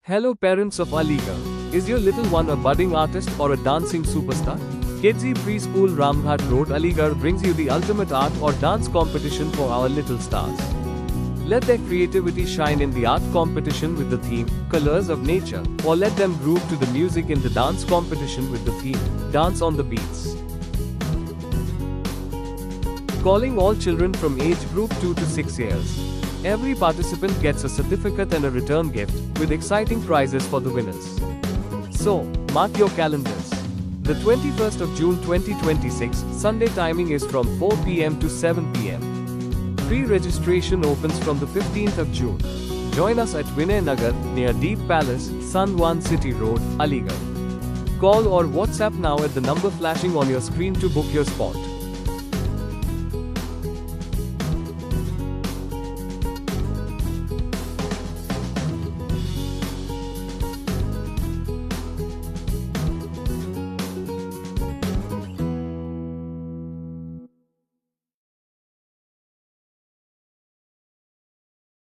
Hello parents of Aligarh. Is your little one a budding artist or a dancing superstar? Kidzee Preschool Ramghat Road Aligarh brings you the ultimate art or dance competition for our little stars. Let their creativity shine in the art competition with the theme, Colors of Nature, or let them groove to the music in the dance competition with the theme, Dance on the Beats. Calling all children from age group 2 to 6 years. Every participant gets a certificate and a return gift, with exciting prizes for the winners. So, mark your calendars. The 21st of June 2026, Sunday timing is from 4 p.m. to 7 p.m. Pre-registration opens from the 15th of June. Join us at Vinay Nagar, near Deep Palace, Sun 1 City Road, Aligarh. Call or WhatsApp now at the number flashing on your screen to book your spot.